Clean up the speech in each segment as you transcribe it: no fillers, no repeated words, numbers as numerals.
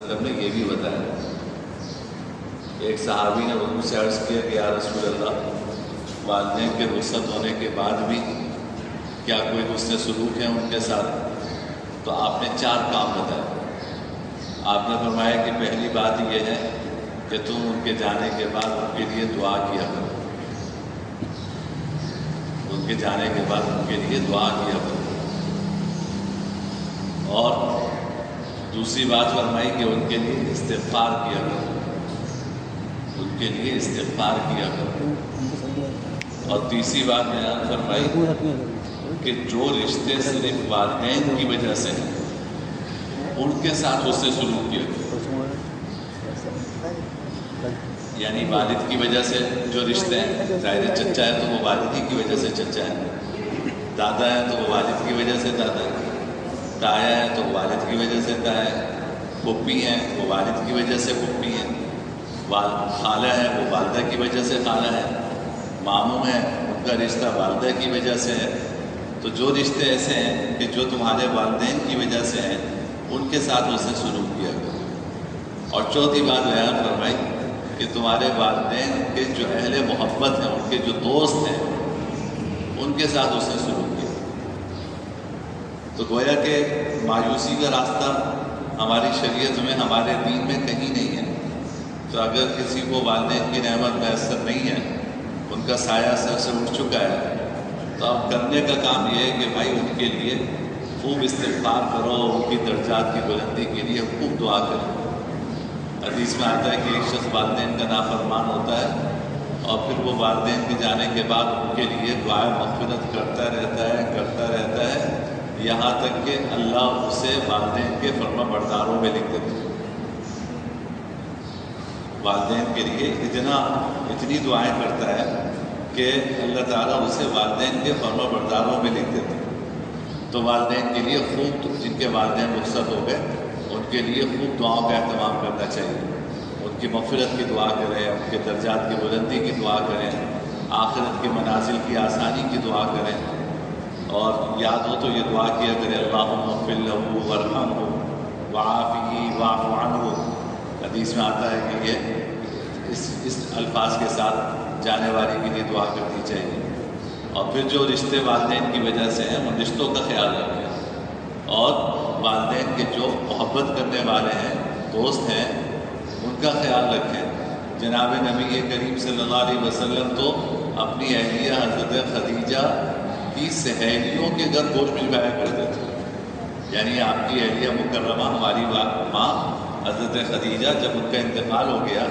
نے یہ بھی بتایا، ایک صحابی نے حضور سے عرض کیا کہ یا رسول اللہ، والدین کے رخصت ہونے کے بعد بھی کیا کوئی حسن سلوک ہے ان کے ساتھ؟ تو آپ نے 4 کام بتائے۔ آپ نے فرمایا کہ پہلی بات یہ ہے کہ تم ان کے جانے کے بعد ان کے لیے دعا کیا کرو، ان کے جانے کے بعد ان کے لیے دعا کیا کرو۔ اور دوسری بات فرمائی کہ ان کے لیے استغفار کیا کرو، ان کے لیے استغفار کیا کرو۔ اور تیسری بات بیان فرمائی کہ جو رشتے صرف والدین کی وجہ سے ہیں ان کے ساتھ اس سے سلوک کیا کرو۔ یعنی والد کی وجہ سے جو رشتے ہیں، ظاہر چچا ہے تو وہ والد ہی کی وجہ سے چچا ہے، دادا ہے تو وہ والد کی وجہ سے دادا ہے، تایا ہے تو والد کی وجہ سے تایا ہے، پھپھی ہیں وہ والد کی وجہ سے پھپھی ہیں، خالہ ہے وہ والدہ کی وجہ سے خالہ ہے، ماموں ہے ان کا رشتہ والدہ کی وجہ سے ہے۔ تو جو رشتے ایسے ہیں کہ جو تمہارے والدین کی وجہ سے ہیں ان کے ساتھ اس نے سلوک کیا کرو۔ اور چوتھی بات بیان فرمائی کہ تمہارے والدین کے جو اہل محبت ہیں، ان کے جو دوست ہیں، ان کے ساتھ اس نے سلوک کیا۔ تو گویا کہ مایوسی کا راستہ ہماری شریعت میں، ہمارے دین میں کہیں نہیں ہے۔ تو اگر کسی کو والدین کی نعمت میسر نہیں ہے، ان کا سایہ سر سے اٹھ چکا ہے، تو اب کرنے کا کام یہ ہے کہ بھائی ان کے لیے خوب استغفار کرو، ان کی درجات کی بلندی کے لیے خوب دعا کرو۔ حدیث میں آتا ہے کہ ایک شخص والدین کا نافرمان ہوتا ہے اور پھر وہ والدین کے جانے کے بعد ان کے لیے دعائے مغفرت کرتا رہتا ہے یہاں تک کہ اللہ اسے والدین کے فرما برداروں میں لکھ دیتے ہیں۔ والدین کے لیے اتنی دعائیں کرتا ہے کہ اللہ تعالیٰ اسے والدین کے فرما برداروں میں لکھ دیتے ہیں۔ تو والدین کے لیے خوب، جن کے والدین رخصت ہو گئے ان کے لیے خوب دعاؤں کا اہتمام کرنا چاہیے۔ ان کی مغفرت کی دعا کریں، ان کے درجات کی بلندی کی دعا کریں، آخرت کے منازل کی آسانی کی دعا کریں۔ اور یاد ہو تو یہ دعا کیا کرے، اللہم اغفر لہ وارحمہ وعافہ واعف عنہ۔ حدیث میں آتا ہے کہ یہ اس الفاظ کے ساتھ جانے والے کے لیے دعا کرنی چاہیے۔ اور پھر جو رشتے والدین کی وجہ سے ہیں ان رشتوں کا خیال رکھیں، اور والدین کے جو محبت کرنے والے ہیں، دوست ہیں، ان کا خیال رکھیں۔ جناب نبی کریم صلی اللہ علیہ وسلم تو اپنی اہلیہ حضرت خدیجہ کی سہیلیوں کے گھر گوشت بھجوایا کرتے تھے۔ یعنی آپ کی اہلیہ مکرمہ ہماری ماں حضرت خدیجہ، جب ان کا انتقال ہو گیا،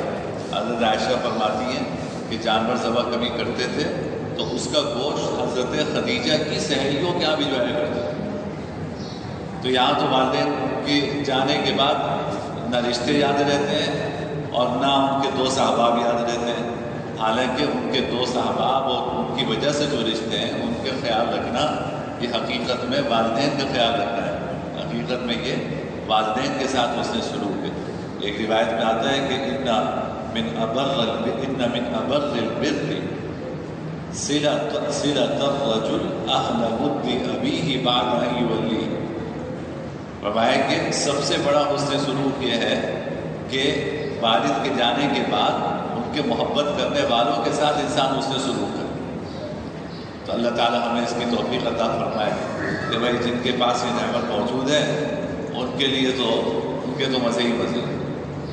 حضرت عائشہ فرماتی ہیں کہ جانور ذبح کبھی کرتے تھے تو اس کا گوشت حضرت خدیجہ کی سہیلیوں کے یہاں بھجوایا کرتے تھے۔ تو یہاں تو والدین کے جانے کے بعد نہ رشتے یاد رہتے ہیں اور نہ ان کے دوست احباب یاد رہتے ہیں، حالانکہ ان کے دوست احباب اور ان کی وجہ سے جو رشتے ہیں ان کا خیال رکھنا یہ حقیقت میں والدین کا خیال رکھنا ہے۔ حقیقت میں یہ والدین کے ساتھ اس نے سلوک ہے۔ ایک روایت میں آتا ہے کہ ان من ابر البر صلۃ الرجل اهل ود ابیہ بعد ان یولیہ۔ فرمایا کہ سب سے بڑا حسن سلوک یہ ہے کہ والد کے جانے کے بعد ان کے محبت کرنے والوں کے ساتھ انسان اس نے سلوک کرے۔ تو اللہ تعالیٰ ہمیں اس کی توفیق عطا فرمائے کہ بھائی جن کے پاس یہ نعمت موجود ہے ان کے لیے تو ان کے تو مزے ہی مزے،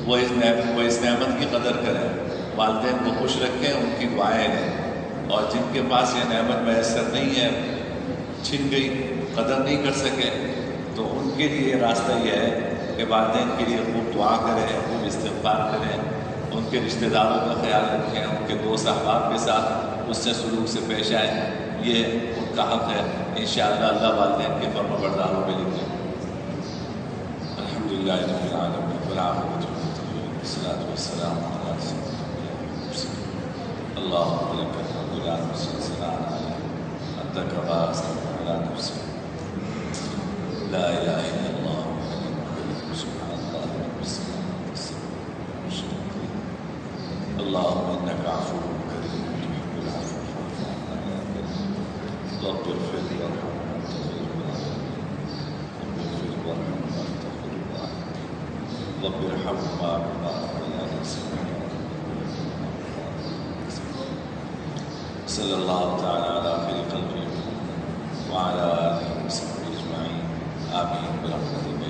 وہ اس نعمت کی قدر کریں، والدین کو خوش رکھیں، ان کی دعائیں لیں۔ اور جن کے پاس یہ نعمت میسر نہیں ہے، چھن گئی، قدر نہیں کر سکے، تو ان کے لیے راستہ یہ ہے کہ والدین کے لیے خوب دعا کریں، خوب استغفار کریں، ان کے رشتہ داروں کا خیال رکھیں، ان کے دوست احباب کے ساتھ اس سے سلوک سے پیش آئیں۔ یہ ان کا حق ہے، انشاءاللہ اللہ والدین کے فرما برداروں میں لکھیں۔ الحمدللہ رب العالمین والعاقبۃ للمتقین والصلاۃ والسلام علی سیدنا محمد۔ اللہم لک الحمد لا نحصی ثناء علیک انت کما اثنیت علی نفسک، لا الہ الا اللہ سبحان اللہ رب السماوات والارض۔ اللہم انک عفو کریم تحب العفو فاعف عنا یا کریم۔ رب اغفر وارحم وانت خیر الراحمین، رب اغفر وارحم وانت خیر الراحمین، رب رب ارحمهما كما ربياني صغيرا. صلی اللہ تعالی علی خیر خلقہ وعلی آلہ وصحبہ اجمعین. آمین برحمتہ.